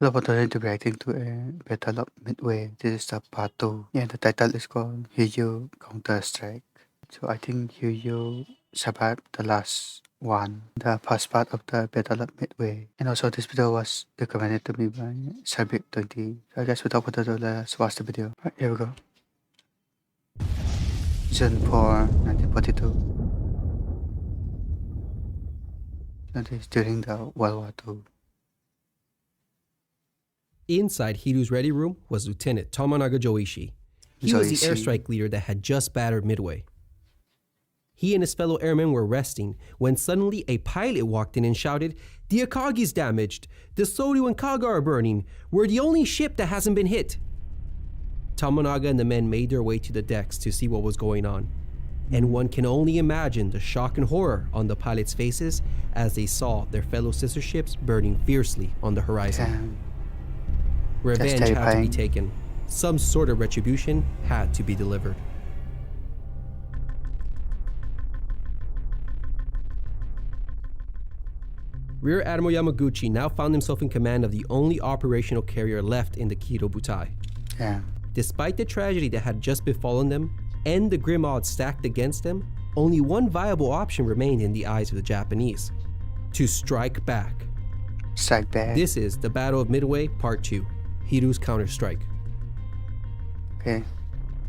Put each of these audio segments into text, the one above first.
Hello, to reacting to a Battle of Midway. This is the part 2. Yeah, the title is called Hiryu Counterstrike. So I think Hiryu survived the last one, the first part of the Battle of Midway. And also this video was recommended to me by Sabit20. So I guess without further ado, let's watch the video. Right, here we go. Season 4, 1942. That is during the World War II. Inside Hiryu's ready room was Lieutenant Tomonaga Joichi. He was the airstrike leader that had just battered Midway. He and his fellow airmen were resting when suddenly a pilot walked in and shouted, "The Akagi's damaged! The Soryu and Kaga are burning! We're the only ship that hasn't been hit!" Tomonaga and the men made their way to the decks to see what was going on. And one can only imagine the shock and horror on the pilots' faces as they saw their fellow sister ships burning fiercely on the horizon. Revenge had to be taken. Some sort of retribution had to be delivered. Rear Admiral Yamaguchi now found himself in command of the only operational carrier left in the Kido Butai. Despite the tragedy that had just befallen them and the grim odds stacked against them, only one viable option remained in the eyes of the Japanese: to strike back. Strike back. This is the Battle of Midway, Part 2. Hiryu's Counterstrike. Okay.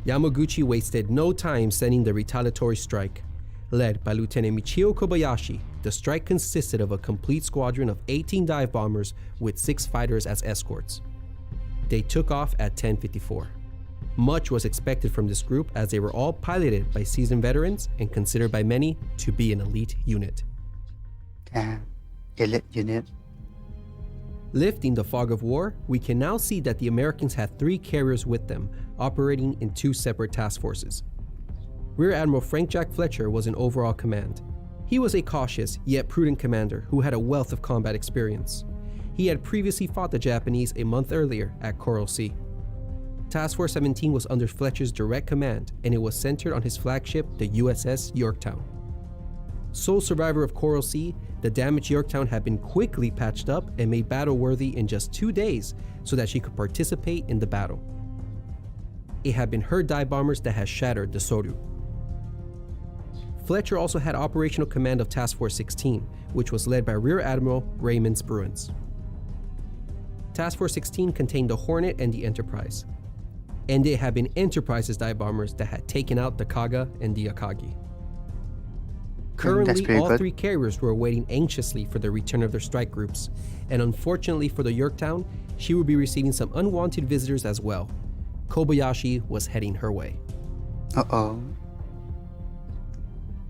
Yamaguchi wasted no time sending the retaliatory strike. Led by Lieutenant Michio Kobayashi, the strike consisted of a complete squadron of 18 dive bombers with 6 fighters as escorts. They took off at 10:54. Much was expected from this group as they were all piloted by seasoned veterans and considered by many to be an elite unit. Elite unit. Lifting the fog of war, we can now see that the Americans had 3 carriers with them, operating in 2 separate task forces. Rear Admiral Frank Jack Fletcher was in overall command. He was a cautious yet prudent commander who had a wealth of combat experience. He had previously fought the Japanese a month earlier at Coral Sea. Task Force 17 was under Fletcher's direct command, and it was centered on his flagship, the USS Yorktown. Sole survivor of Coral Sea, the damaged Yorktown had been quickly patched up and made battle-worthy in just 2 days so that she could participate in the battle. It had been her dive bombers that had shattered the Soryu. Fletcher also had operational command of Task Force 16, which was led by Rear Admiral Raymond Spruance. Task Force 16 contained the Hornet and the Enterprise, and it had been Enterprise's dive bombers that had taken out the Kaga and the Akagi. Currently, all 3 carriers were waiting anxiously for the return of their strike groups, and unfortunately for the Yorktown, she would be receiving some unwanted visitors as well. Kobayashi was heading her way.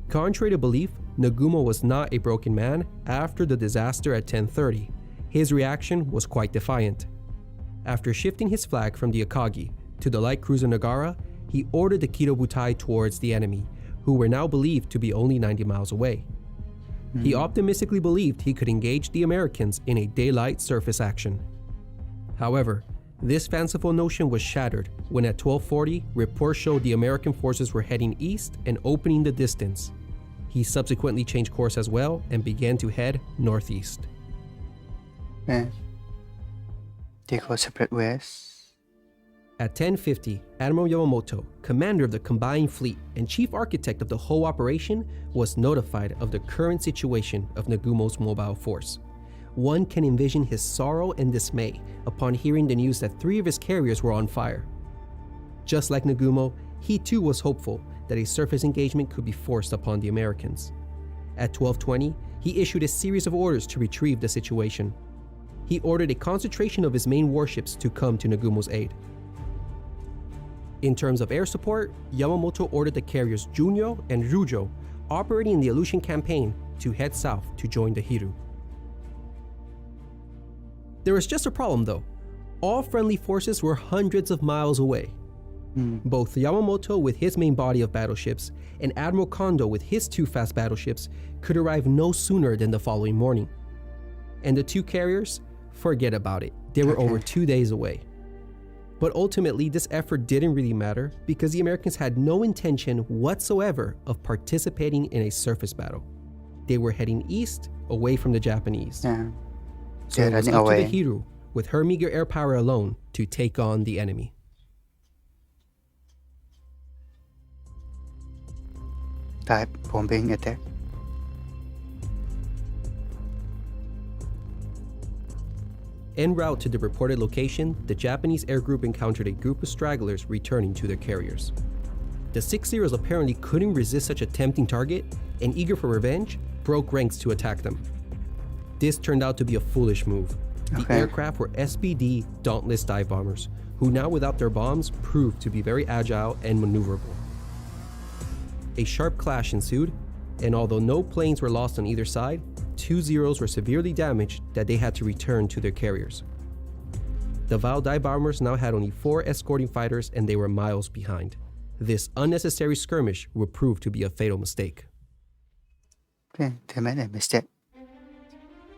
Contrary to belief, Nagumo was not a broken man after the disaster at 10:30. His reaction was quite defiant. After shifting his flag from the Akagi to the light cruiser Nagara, he ordered the Kido Butai towards the enemy, who were now believed to be only 90 miles away. He optimistically believed he could engage the Americans in a daylight surface action. However, this fanciful notion was shattered when at 12:40, reports showed the American forces were heading east and opening the distance. He subsequently changed course as well and began to head northeast. They go separate ways. At 10:50, Admiral Yamamoto, commander of the combined fleet and chief architect of the whole operation, was notified of the current situation of Nagumo's mobile force. One can envision his sorrow and dismay upon hearing the news that 3 of his carriers were on fire. Just like Nagumo, he too was hopeful that a surface engagement could be forced upon the Americans. At 12:20, he issued a series of orders to retrieve the situation. He ordered a concentration of his main warships to come to Nagumo's aid. In terms of air support, Yamamoto ordered the carriers Junyo and Ryujo, operating in the Aleutian campaign, to head south to join the Hiryu. There was just a problem though. All friendly forces were hundreds of miles away. Both Yamamoto with his main body of battleships and Admiral Kondo with his 2 fast battleships could arrive no sooner than the following morning. And the 2 carriers, forget about it. They were over 2 days away. But ultimately, this effort didn't really matter because the Americans had no intention whatsoever of participating in a surface battle. They were heading east, away from the Japanese. So it was up to the Hiryu, with her meager air power alone to take on the enemy. Dive bombing attack. En route to the reported location, the Japanese air group encountered a group of stragglers returning to their carriers. The 6-0s apparently couldn't resist such a tempting target and, eager for revenge, broke ranks to attack them. This turned out to be a foolish move. The aircraft were SBD Dauntless dive bombers, who now without their bombs proved to be very agile and maneuverable. A sharp clash ensued, and although no planes were lost on either side, 2 Zeros were severely damaged that they had to return to their carriers. The Val dive bombers now had only 4 escorting fighters and they were miles behind. This unnecessary skirmish would prove to be a fatal mistake. Okay, they made a mistake.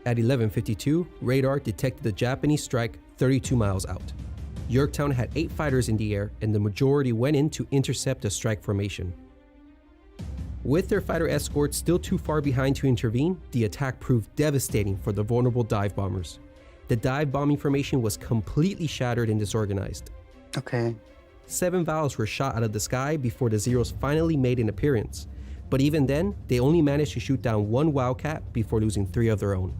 At 11:52, radar detected the Japanese strike 32 miles out. Yorktown had 8 fighters in the air and the majority went in to intercept the strike formation. With their fighter escorts still too far behind to intervene, the attack proved devastating for the vulnerable dive bombers. The dive bombing formation was completely shattered and disorganized. Okay. 7 Vals were shot out of the sky before the Zeros finally made an appearance, but even then, they only managed to shoot down 1 Wildcat before losing 3 of their own.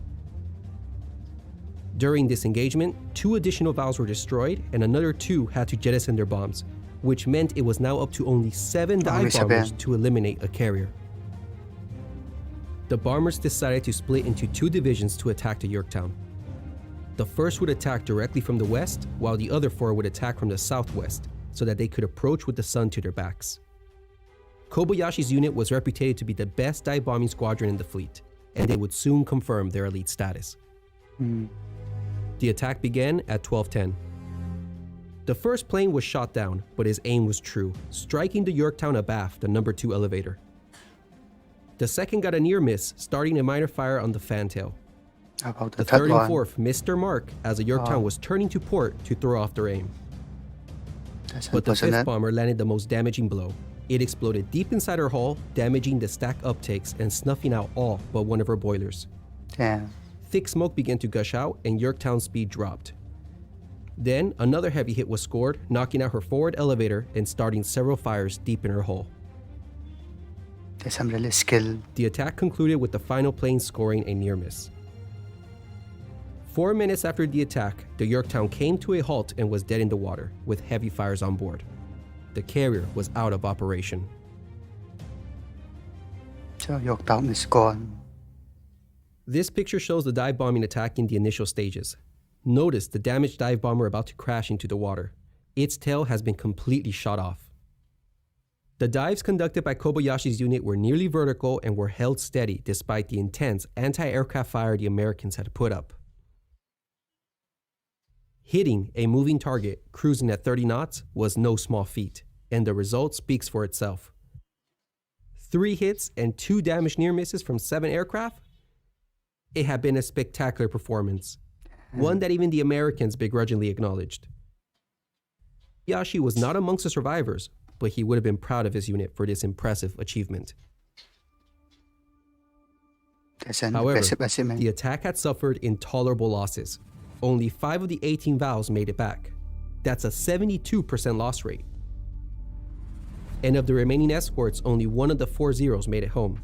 During this engagement, 2 additional Vals were destroyed and another 2 had to jettison their bombs, which meant it was now up to only 7 dive bombers to eliminate a carrier. The bombers decided to split into 2 divisions to attack the Yorktown. The first would attack directly from the west, while the other 4 would attack from the southwest, so that they could approach with the sun to their backs. Kobayashi's unit was reputed to be the best dive bombing squadron in the fleet, and they would soon confirm their elite status. The attack began at 12:10. The first plane was shot down, but his aim was true, striking the Yorktown abaft the number 2 elevator. The second got a near miss, starting a minor fire on the fantail. About The third and fourth missed their mark as the Yorktown was turning to port to throw off their aim. But the fifth bomber landed the most damaging blow. It exploded deep inside her hull, damaging the stack uptakes and snuffing out all but one of her boilers. Damn. Thick smoke began to gush out and Yorktown's speed dropped. Then, another heavy hit was scored, knocking out her forward elevator and starting several fires deep in her hull. There's some really skill. The attack concluded with the final plane scoring a near miss. 4 minutes after the attack, the Yorktown came to a halt and was dead in the water, with heavy fires on board. The carrier was out of operation. So Yorktown is gone. This picture shows the dive bombing attack in the initial stages. Notice the damaged dive bomber about to crash into the water. Its tail has been completely shot off. The dives conducted by Kobayashi's unit were nearly vertical and were held steady despite the intense anti-aircraft fire the Americans had put up. Hitting a moving target cruising at 30 knots was no small feat, and the result speaks for itself. 3 hits and 2 damaged near misses from 7 aircraft? It had been a spectacular performance. One that even the Americans begrudgingly acknowledged. Yashi was not amongst the survivors, but he would have been proud of his unit for this impressive achievement. However, the attack had suffered intolerable losses. Only 5 of the 18 Vals made it back. That's a 72% loss rate. And of the remaining escorts, only 1 of the 4 Zeros made it home.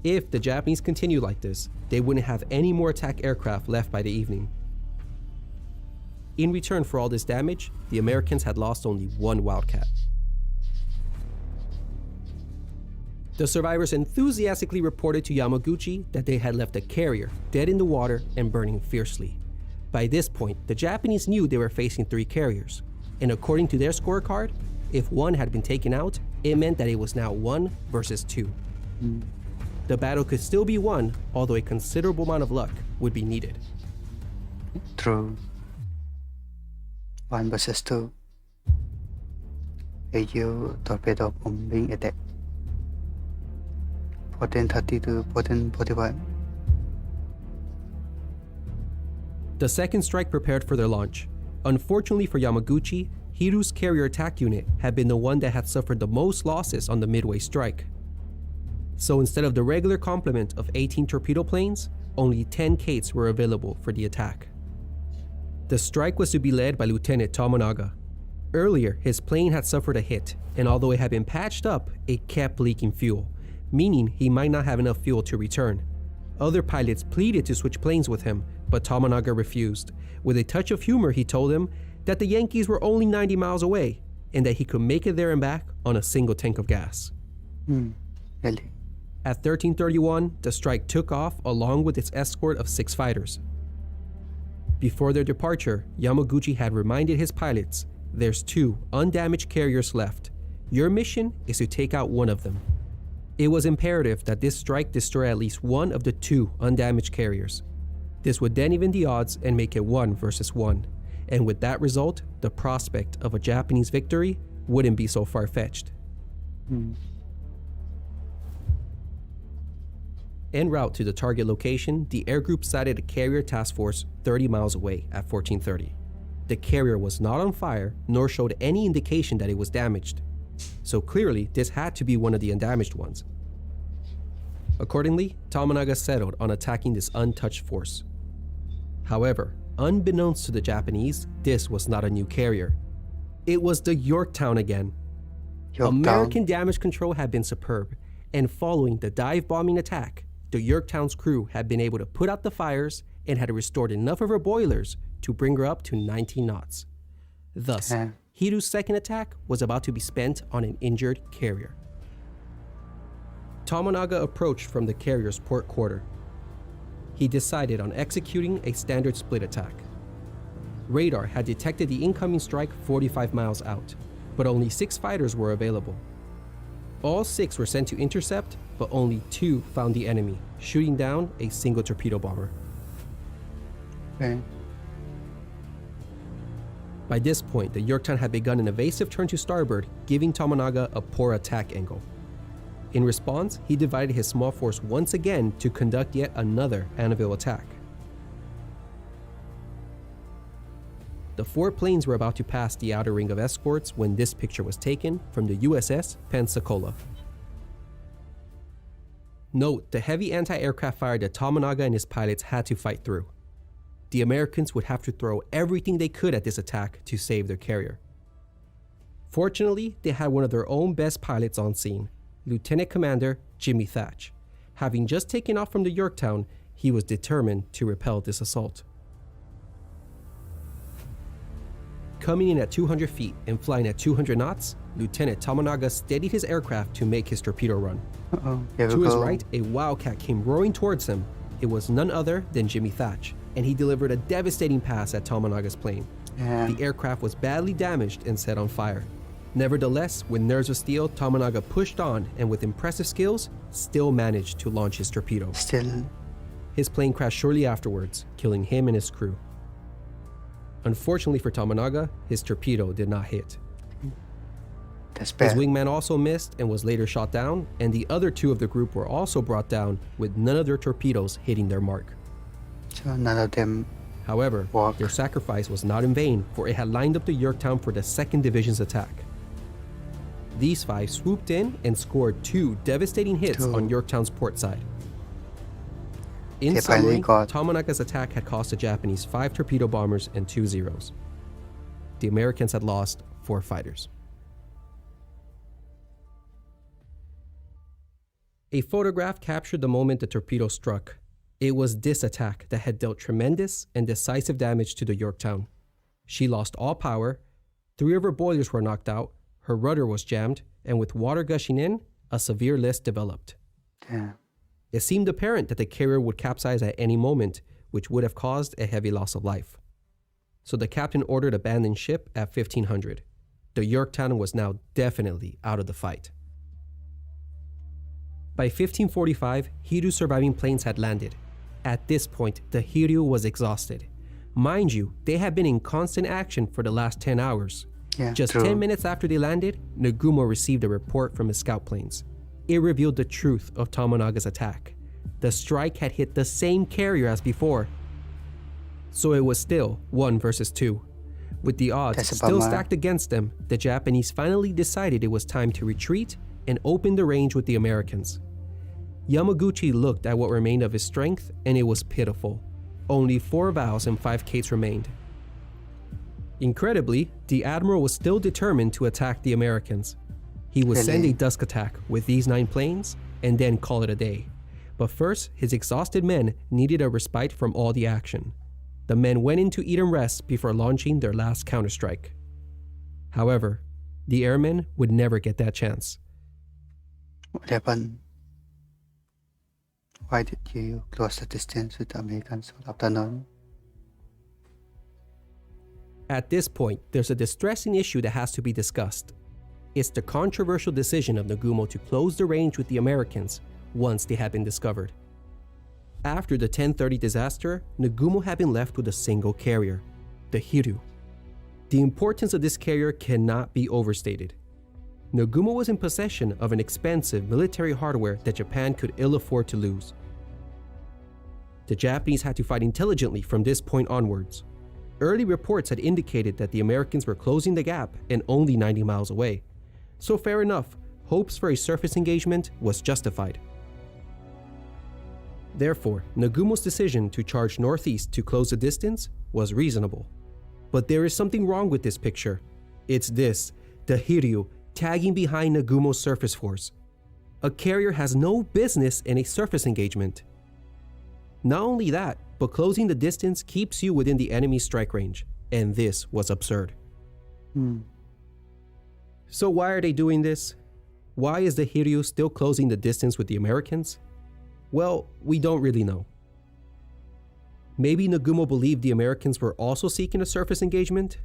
If the Japanese continue like this, they wouldn't have any more attack aircraft left by the evening. In return for all this damage, the Americans had lost only 1 Wildcat. The survivors enthusiastically reported to Yamaguchi that they had left a carrier dead in the water and burning fiercely. By this point, the Japanese knew they were facing 3 carriers, and according to their scorecard, if 1 had been taken out, it meant that it was now 1 versus 2. The battle could still be won, although a considerable amount of luck would be needed. True. 1 versus 2. AU torpedo bombing attack. Potent 32, potent 41. The second strike prepared for their launch. Unfortunately for Yamaguchi, Hiryu's carrier attack unit had been the one that had suffered the most losses on the Midway strike. So instead of the regular complement of 18 torpedo planes, only 10 Kates were available for the attack. The strike was to be led by Lieutenant Tomonaga. Earlier, his plane had suffered a hit, and although it had been patched up, it kept leaking fuel, meaning he might not have enough fuel to return. Other pilots pleaded to switch planes with him, but Tomonaga refused. With a touch of humor, he told them that the Yankees were only 90 miles away and that he could make it there and back on a single tank of gas. Really? At 13:31, the strike took off along with its escort of 6 fighters. Before their departure, Yamaguchi had reminded his pilots, "There's 2 undamaged carriers left. Your mission is to take out one of them." It was imperative that this strike destroy at least one of the 2 undamaged carriers. This would then even the odds and make it 1 versus 1. And with that result, the prospect of a Japanese victory wouldn't be so far-fetched. En route to the target location, the air group sighted a carrier task force 30 miles away at 14:30. The carrier was not on fire, nor showed any indication that it was damaged. So clearly, this had to be one of the undamaged ones. Accordingly, Tomonaga settled on attacking this untouched force. However, unbeknownst to the Japanese, this was not a new carrier. It was the Yorktown again. American damage control had been superb, and following the dive bombing attack, the Yorktown's crew had been able to put out the fires and had restored enough of her boilers to bring her up to 19 knots. Thus, Hiryu's second attack was about to be spent on an injured carrier. Tomonaga approached from the carrier's port quarter. He decided on executing a standard split attack. Radar had detected the incoming strike 45 miles out, but only 6 fighters were available. All 6 were sent to intercept, but only 2 found the enemy, shooting down a single torpedo bomber. By this point, the Yorktown had begun an evasive turn to starboard, giving Tomonaga a poor attack angle. In response, he divided his small force once again to conduct yet another anvil attack. The 4 planes were about to pass the outer ring of escorts when this picture was taken from the USS Pensacola. Note the heavy anti-aircraft fire that Tomonaga and his pilots had to fight through. The Americans would have to throw everything they could at this attack to save their carrier. Fortunately, they had one of their own best pilots on scene, Lieutenant Commander Jimmy Thatch. Having just taken off from the Yorktown, he was determined to repel this assault. Coming in at 200 feet and flying at 200 knots, Lieutenant Tomonaga steadied his aircraft to make his torpedo run. To his right, a Wildcat came roaring towards him. It was none other than Jimmy Thatch, and he delivered a devastating pass at Tomonaga's plane. The aircraft was badly damaged and set on fire. Nevertheless, with nerves of steel, Tomonaga pushed on and with impressive skills, still managed to launch his torpedo. His plane crashed shortly afterwards, killing him and his crew. Unfortunately for Tomonaga, his torpedo did not hit. His wingman also missed and was later shot down, and the other 2 of the group were also brought down with none of their torpedoes hitting their mark. So none of them. However, their sacrifice was not in vain, for it had lined up the Yorktown for the 2nd Division's attack. These 5 swooped in and scored 2 devastating hits on Yorktown's port side. In summary, Tomonaga's attack had cost the Japanese 5 torpedo bombers and 2 Zeros. The Americans had lost 4 fighters. A photograph captured the moment the torpedo struck. It was this attack that had dealt tremendous and decisive damage to the Yorktown. She lost all power, 3 of her boilers were knocked out, her rudder was jammed, and with water gushing in, a severe list developed. It seemed apparent that the carrier would capsize at any moment, which would have caused a heavy loss of life. So the captain ordered abandon ship at 1500. The Yorktown was now definitely out of the fight. By 1545, Hiryu's surviving planes had landed. At this point, the Hiryu was exhausted. Mind you, they had been in constant action for the last 10 hours. Just 10 minutes after they landed, Nagumo received a report from his scout planes. It revealed the truth of Tomonaga's attack. The strike had hit the same carrier as before. So it was still 1 versus 2. With the odds still stacked against them, the Japanese finally decided it was time to retreat and open the range with the Americans. Yamaguchi looked at what remained of his strength, and it was pitiful. Only 4 bows and 5 cates remained. Incredibly, the Admiral was still determined to attack the Americans. He would send a dusk attack with these 9 planes and then call it a day. But first, his exhausted men needed a respite from all the action. The men went in to eat and rest before launching their last counterstrike. However, the airmen would never get that chance. What happened? Why did you close the distance with the Americans all afternoon? At this point, there's a distressing issue that has to be discussed. It's the controversial decision of Nagumo to close the range with the Americans once they had been discovered. After the 1030 disaster, Nagumo had been left with a single carrier, the Hiryu. The importance of this carrier cannot be overstated. Nagumo was in possession of an expensive military hardware that Japan could ill afford to lose. The Japanese had to fight intelligently from this point onwards. Early reports had indicated that the Americans were closing the gap and only 90 miles away. So fair enough, hopes for a surface engagement was justified. Therefore, Nagumo's decision to charge northeast to close the distance was reasonable. But there is something wrong with this picture. It's this, the Hiryu tagging behind Nagumo's surface force. A carrier has no business in a surface engagement. Not only that, but closing the distance keeps you within the enemy's strike range, and this was absurd. So why are they doing this? Why is the Hiryu still closing the distance with the Americans? Well, we don't really know. Maybe Nagumo believed the Americans were also seeking a surface engagement?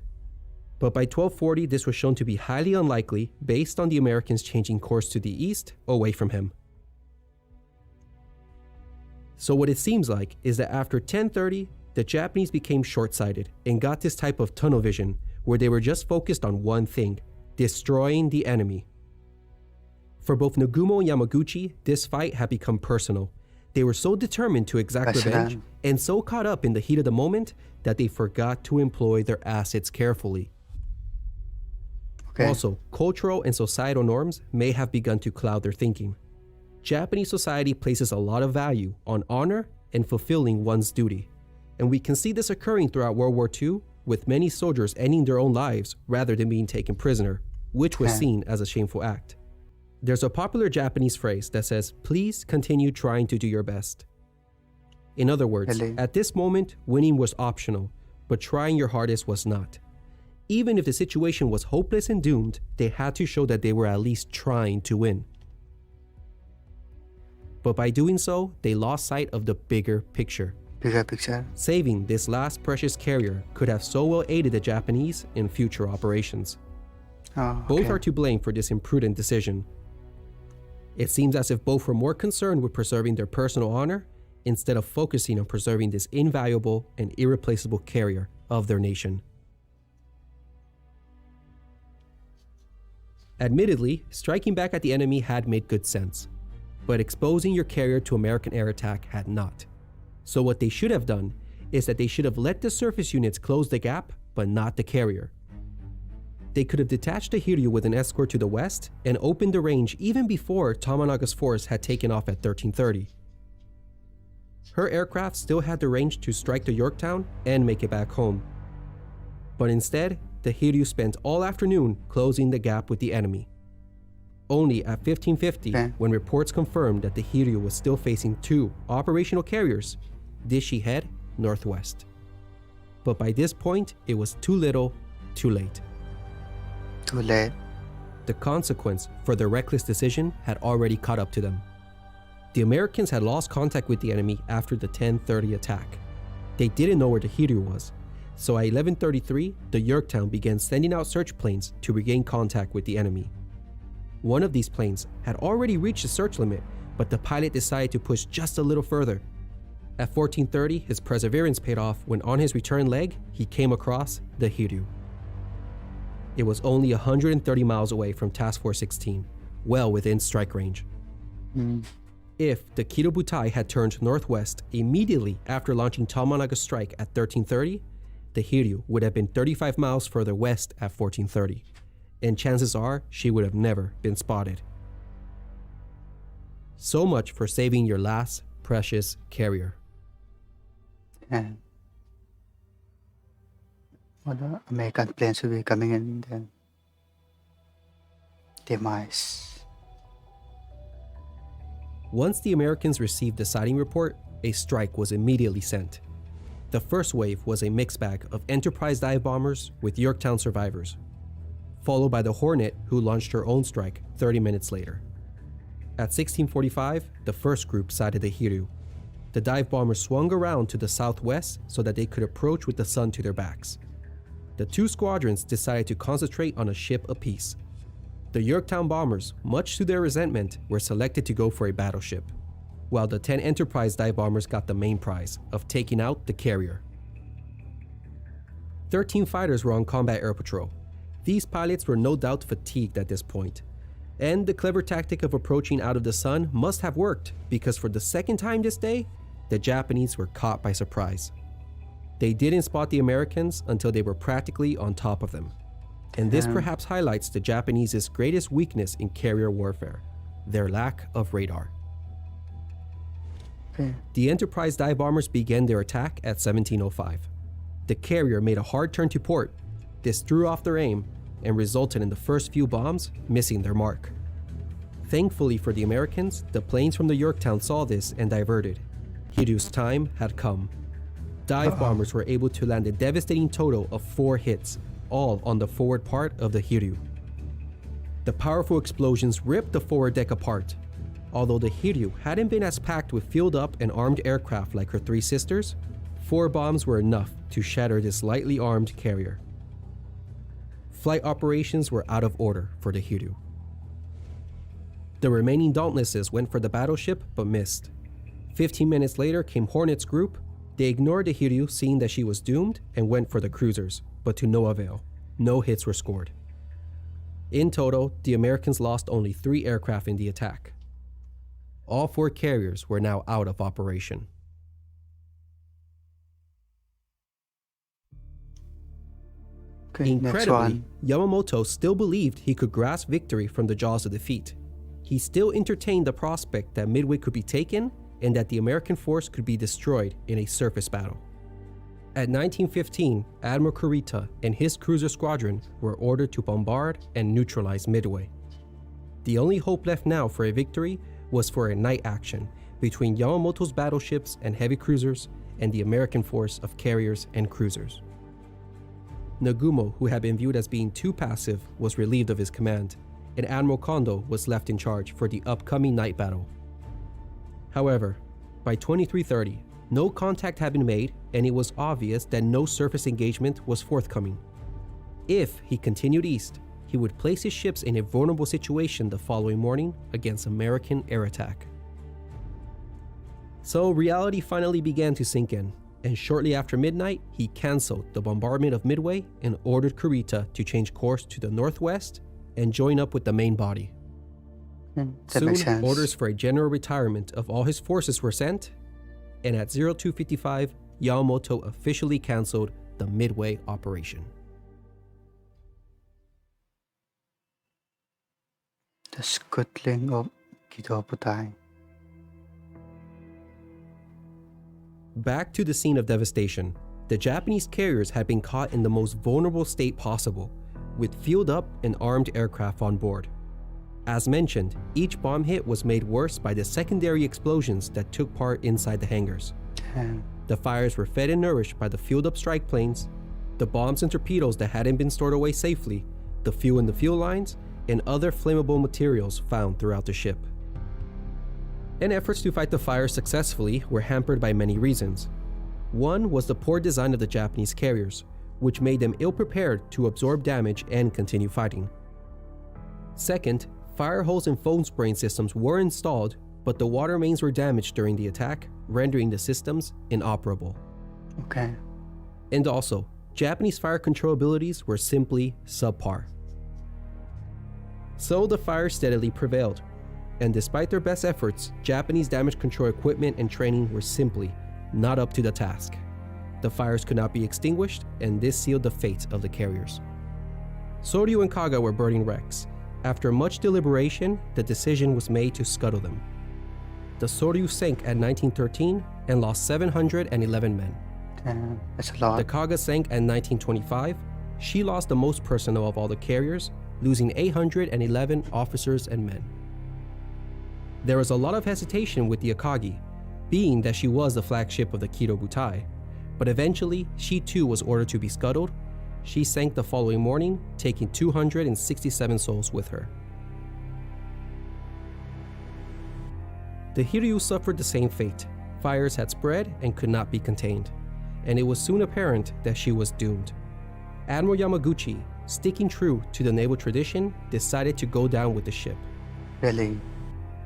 But by 1240, this was shown to be highly unlikely based on the Americans changing course to the east away from him. So what it seems like is that after 1030, the Japanese became short-sighted and got this type of tunnel vision where they were just focused on one thing, destroying the enemy. For both Nagumo and Yamaguchi, this fight had become personal. They were so determined to exact revenge and so caught up in the heat of the moment that they forgot to employ their assets carefully. Also, cultural and societal norms may have begun to cloud their thinking. Japanese society places a lot of value on honor and fulfilling one's duty. And we can see this occurring throughout World War II, with many soldiers ending their own lives rather than being taken prisoner, which was seen as a shameful act. There's a popular Japanese phrase that says, "Please continue trying to do your best." In other words, at this moment, winning was optional, but trying your hardest was not. Even if the situation was hopeless and doomed, they had to show that they were at least trying to win. But by doing so, they lost sight of the bigger picture. Saving this last precious carrier could have so well aided the Japanese in future operations. Both are to blame for this imprudent decision. It seems as if both were more concerned with preserving their personal honor instead of focusing on preserving this invaluable and irreplaceable carrier of their nation. Admittedly, striking back at the enemy had made good sense, but exposing your carrier to American air attack had not. So what they should have done is that they should have let the surface units close the gap, but not the carrier. They could have detached the Hiryu with an escort to the west and opened the range even before Tomonaga's force had taken off at 1330. Her aircraft still had the range to strike the Yorktown and make it back home. But instead, the Hiryu spent all afternoon closing the gap with the enemy. Only at 1550, when reports confirmed that the Hiryu was still facing 2 operational carriers, did she head northwest. But by this point, it was too little, too late. Too late. The consequence for their reckless decision had already caught up to them. The Americans had lost contact with the enemy after the 1030 attack. They didn't know where the Hiryu was, so at 1133, the Yorktown began sending out search planes to regain contact with the enemy. One of these planes had already reached the search limit, but the pilot decided to push just a little further. At 1430, his perseverance paid off when on his return leg, he came across the Hiryu. It was only 130 miles away from Task Force 16, well within strike range. If the Kidobutai had turned northwest immediately after launching Tomonaga's strike at 1330, the Hiryu would have been 35 miles further west at 1430, and chances are she would have never been spotted. So much for saving your last precious carrier. Well, the American planes will be coming in then. Demise. Once the Americans received the sighting report, a strike was immediately sent. The first wave was a mixed bag of Enterprise dive bombers with Yorktown survivors, followed by the Hornet, who launched her own strike 30 minutes later. At 1645, the first group sighted the Hiryu. The dive bombers swung around to the southwest so that they could approach with the sun to their backs. The two squadrons decided to concentrate on a ship apiece. The Yorktown bombers, much to their resentment, were selected to go for a battleship, while the 10 Enterprise dive bombers got the main prize of taking out the carrier. 13 fighters were on combat air patrol. These pilots were no doubt fatigued at this point, and the clever tactic of approaching out of the sun must have worked, because for the second time this day, the Japanese were caught by surprise. They didn't spot the Americans until they were practically on top of them. And this perhaps highlights the Japanese's greatest weakness in carrier warfare, their lack of radar. Okay. The Enterprise dive bombers began their attack at 1705. The carrier made a hard turn to port. This threw off their aim and resulted in the first few bombs missing their mark. Thankfully for the Americans, the planes from the Yorktown saw this and diverted. Hiryu's time had come. Dive bombers were able to land a devastating total of 4 hits, all on the forward part of the Hiryu. The powerful explosions ripped the forward deck apart. Although the Hiryu hadn't been as packed with fueled-up and armed aircraft like her 3 sisters, 4 bombs were enough to shatter this lightly armed carrier. Flight operations were out of order for the Hiryu. The remaining Dauntlesses went for the battleship but missed. 15 minutes later came Hornet's group. They ignored the Hiryu, seeing that she was doomed, and went for the cruisers, but to no avail. No hits were scored. In total, the Americans lost only 3 aircraft in the attack. All 4 carriers were now out of operation. Okay, next Incredibly, one. Yamamoto still believed he could grasp victory from the jaws of defeat. He still entertained the prospect that Midway could be taken and that the American force could be destroyed in a surface battle. At 1915, Admiral Kurita and his cruiser squadron were ordered to bombard and neutralize Midway. The only hope left now for a victory was for a night action between Yamamoto's battleships and heavy cruisers and the American force of carriers and cruisers. Nagumo, who had been viewed as being too passive, was relieved of his command, and Admiral Kondo was left in charge for the upcoming night battle. However, by 2330, no contact had been made, and it was obvious that no surface engagement was forthcoming. If he continued east, he would place his ships in a vulnerable situation the following morning against American air attack. So reality finally began to sink in, and shortly after midnight, he canceled the bombardment of Midway and ordered Kurita to change course to the northwest and join up with the main body. That makes Soon, sense. orders for a general retirement of all his forces were sent, and at 0255, Yamamoto officially canceled the Midway operation. The scuttling of Kidobutai. Back to the scene of devastation, the Japanese carriers had been caught in the most vulnerable state possible, with fueled up and armed aircraft on board. As mentioned, each bomb hit was made worse by the secondary explosions that took part inside the hangars. Damn. The fires were fed and nourished by the fueled-up strike planes, the bombs and torpedoes that hadn't been stored away safely, the fuel in the fuel lines, and other flammable materials found throughout the ship. And efforts to fight the fires successfully were hampered by many reasons. One was the poor design of the Japanese carriers, which made them ill-prepared to absorb damage and continue fighting. Second, fire hose and foam spraying systems were installed, but the water mains were damaged during the attack, rendering the systems inoperable. Okay. And also, Japanese fire control abilities were simply subpar. So the fire steadily prevailed, and despite their best efforts, Japanese damage control equipment and training were simply not up to the task. The fires could not be extinguished, and this sealed the fate of the carriers. Soryu and Kaga were burning wrecks. After much deliberation, the decision was made to scuttle them. The Soryu sank at 1913 and lost 711 men. That's a lot. The Kaga sank in 1925. She lost the most personnel of all the carriers, losing 811 officers and men. There was a lot of hesitation with the Akagi, being that she was the flagship of the Kido Butai, but eventually she too was ordered to be scuttled. She sank the following morning, taking 267 souls with her. The Hiryu suffered the same fate. Fires had spread and could not be contained, and it was soon apparent that she was doomed. Admiral Yamaguchi, sticking true to the naval tradition, decided to go down with the ship. Really?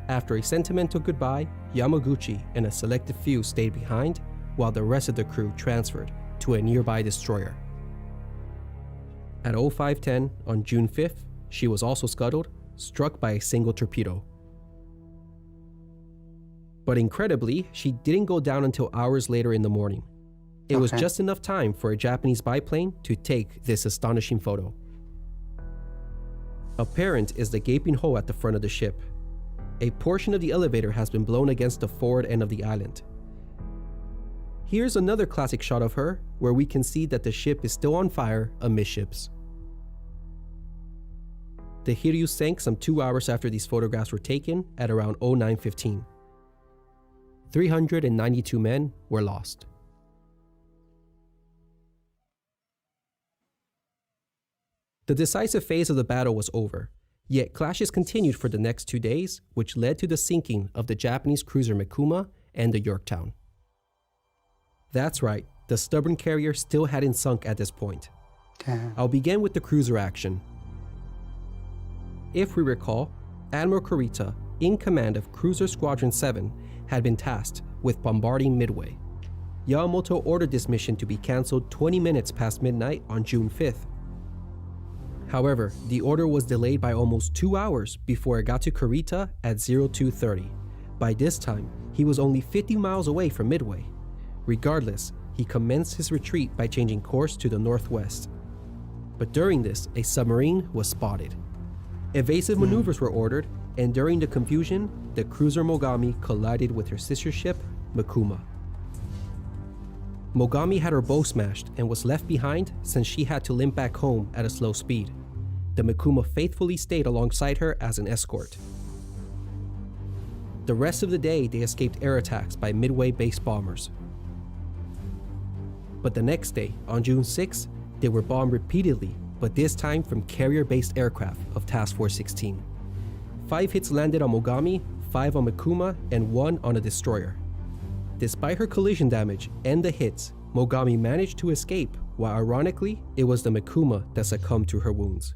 After a sentimental goodbye, Yamaguchi and a selected few stayed behind, while the rest of the crew transferred to a nearby destroyer. At 0510 on June 5th, she was also scuttled, struck by a single torpedo. But incredibly, she didn't go down until hours later in the morning. It was just enough time for a Japanese biplane to take this astonishing photo. Apparent is the gaping hole at the front of the ship. A portion of the elevator has been blown against the forward end of the island. Here's another classic shot of her, where we can see that the ship is still on fire amidships. The Hiryu sank some 2 hours after these photographs were taken at around 0915. 392 men were lost. The decisive phase of the battle was over, yet clashes continued for the next 2 days, which led to the sinking of the Japanese cruiser Mikuma and the Yorktown. That's right, the stubborn carrier still hadn't sunk at this point. I'll begin with the cruiser action. If we recall, Admiral Kurita, in command of Cruiser Squadron 7, had been tasked with bombarding Midway. Yamamoto ordered this mission to be cancelled 20 minutes past midnight on June 5th. However, the order was delayed by almost 2 hours before it got to Kurita at 0230. By this time, he was only 50 miles away from Midway. Regardless, he commenced his retreat by changing course to the northwest. But during this, a submarine was spotted. Evasive maneuvers were ordered, and during the confusion, the cruiser Mogami collided with her sister ship, Mikuma. Mogami had her bow smashed and was left behind since she had to limp back home at a slow speed. The Mikuma faithfully stayed alongside her as an escort. The rest of the day, they escaped air attacks by Midway-based bombers. But the next day, on June 6, they were bombed repeatedly, but this time from carrier-based aircraft of Task Force 16. 5 hits landed on Mogami, 5 on Mikuma, and 1 on a destroyer. Despite her collision damage and the hits, Mogami managed to escape, while ironically, it was the Mikuma that succumbed to her wounds.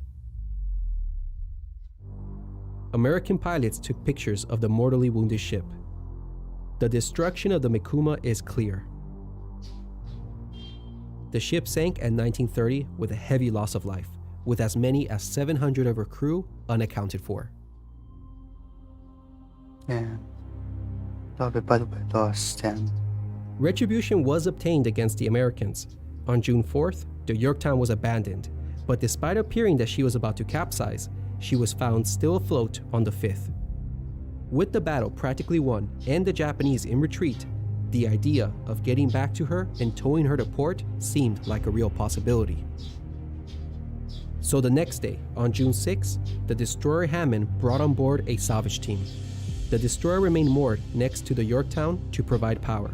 American pilots took pictures of the mortally wounded ship. The destruction of the Mikuma is clear. The ship sank at 1930 with a heavy loss of life, with as many as 700 of her crew unaccounted for. Yeah. A lot of people lost and... Retribution was obtained against the Americans. On June 4th, the Yorktown was abandoned, but despite appearing that she was about to capsize, she was found still afloat on the 5th. With the battle practically won and the Japanese in retreat, the idea of getting back to her and towing her to port seemed like a real possibility. So the next day, on June 6, the destroyer Hammond brought on board a salvage team. The destroyer remained moored next to the Yorktown to provide power.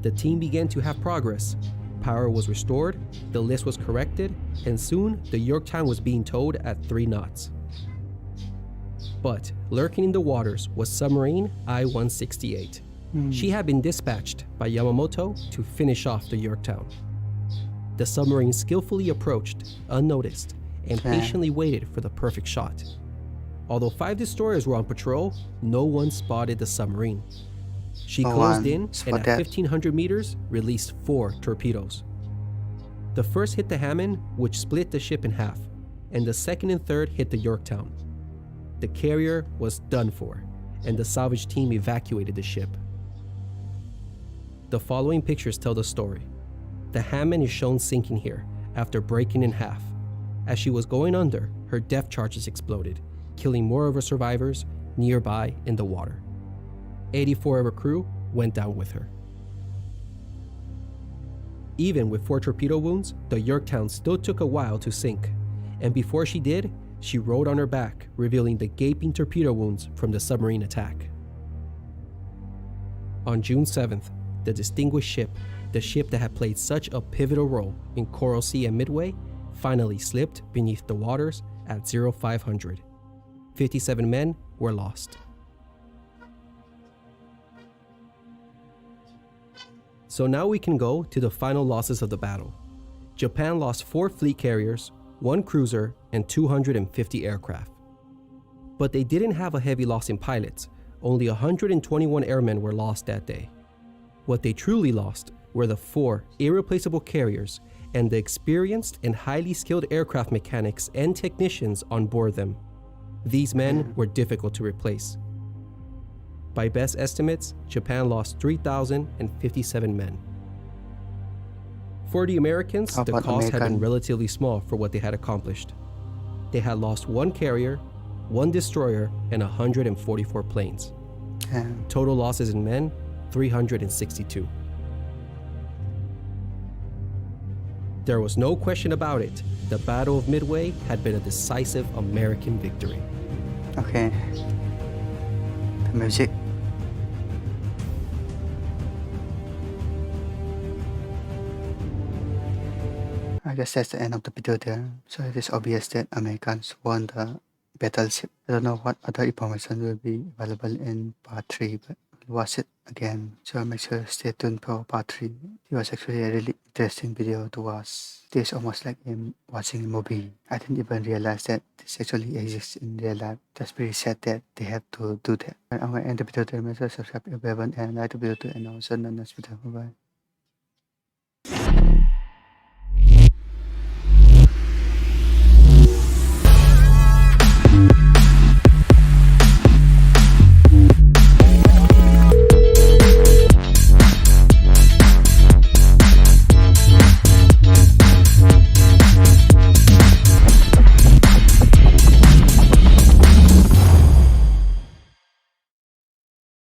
The team began to have progress. Power was restored, the list was corrected, and soon the Yorktown was being towed at 3 knots. But lurking in the waters was submarine I-168. She had been dispatched by Yamamoto to finish off the Yorktown. The submarine skillfully approached, unnoticed, and patiently waited for the perfect shot. Although 5 destroyers were on patrol, no one spotted the submarine. She closed in and at 1,500 meters released 4 torpedoes. The first hit the Hammond, which split the ship in half, and the second and third hit the Yorktown. The carrier was done for, and the salvage team evacuated the ship. The following pictures tell the story. The Hammond is shown sinking here after breaking in half. As she was going under, her depth charges exploded, killing more of her survivors nearby in the water. 84 of her crew went down with her. Even with 4 torpedo wounds, the Yorktown still took a while to sink, and before she did, she rode on her back, revealing the gaping torpedo wounds from the submarine attack. On June 7th, the distinguished ship, the ship that had played such a pivotal role in Coral Sea and Midway, finally slipped beneath the waters at 0500. 57 men were lost. So now we can go to the final losses of the battle. Japan lost 4 fleet carriers, 1 cruiser, and 250 aircraft. But they didn't have a heavy loss in pilots. Only 121 airmen were lost that day. What they truly lost were the 4 irreplaceable carriers and the experienced and highly skilled aircraft mechanics and technicians on board them. These men were difficult to replace. By best estimates, Japan lost 3,057 men. For the Americans, the cost had been relatively small for what they had accomplished. They had lost 1 carrier, 1 destroyer, and 144 planes. Total losses in men, 362. There was no question about it. The Battle of Midway had been a decisive American victory. Okay. The music. I guess that's the end of the video there. So it is obvious that Americans won the battleship. I don't know what other information will be available in part 3, but we'll watch it again. So make sure to stay tuned for part 3. It was actually a really interesting video to watch. It is almost like watching a movie. I didn't even realize that this actually exists in real life. Just very sad that they have to do that. And I'm going to end the video there. Make sure to subscribe if you haven't and like the video to end. I'll see you in the next video. Bye bye.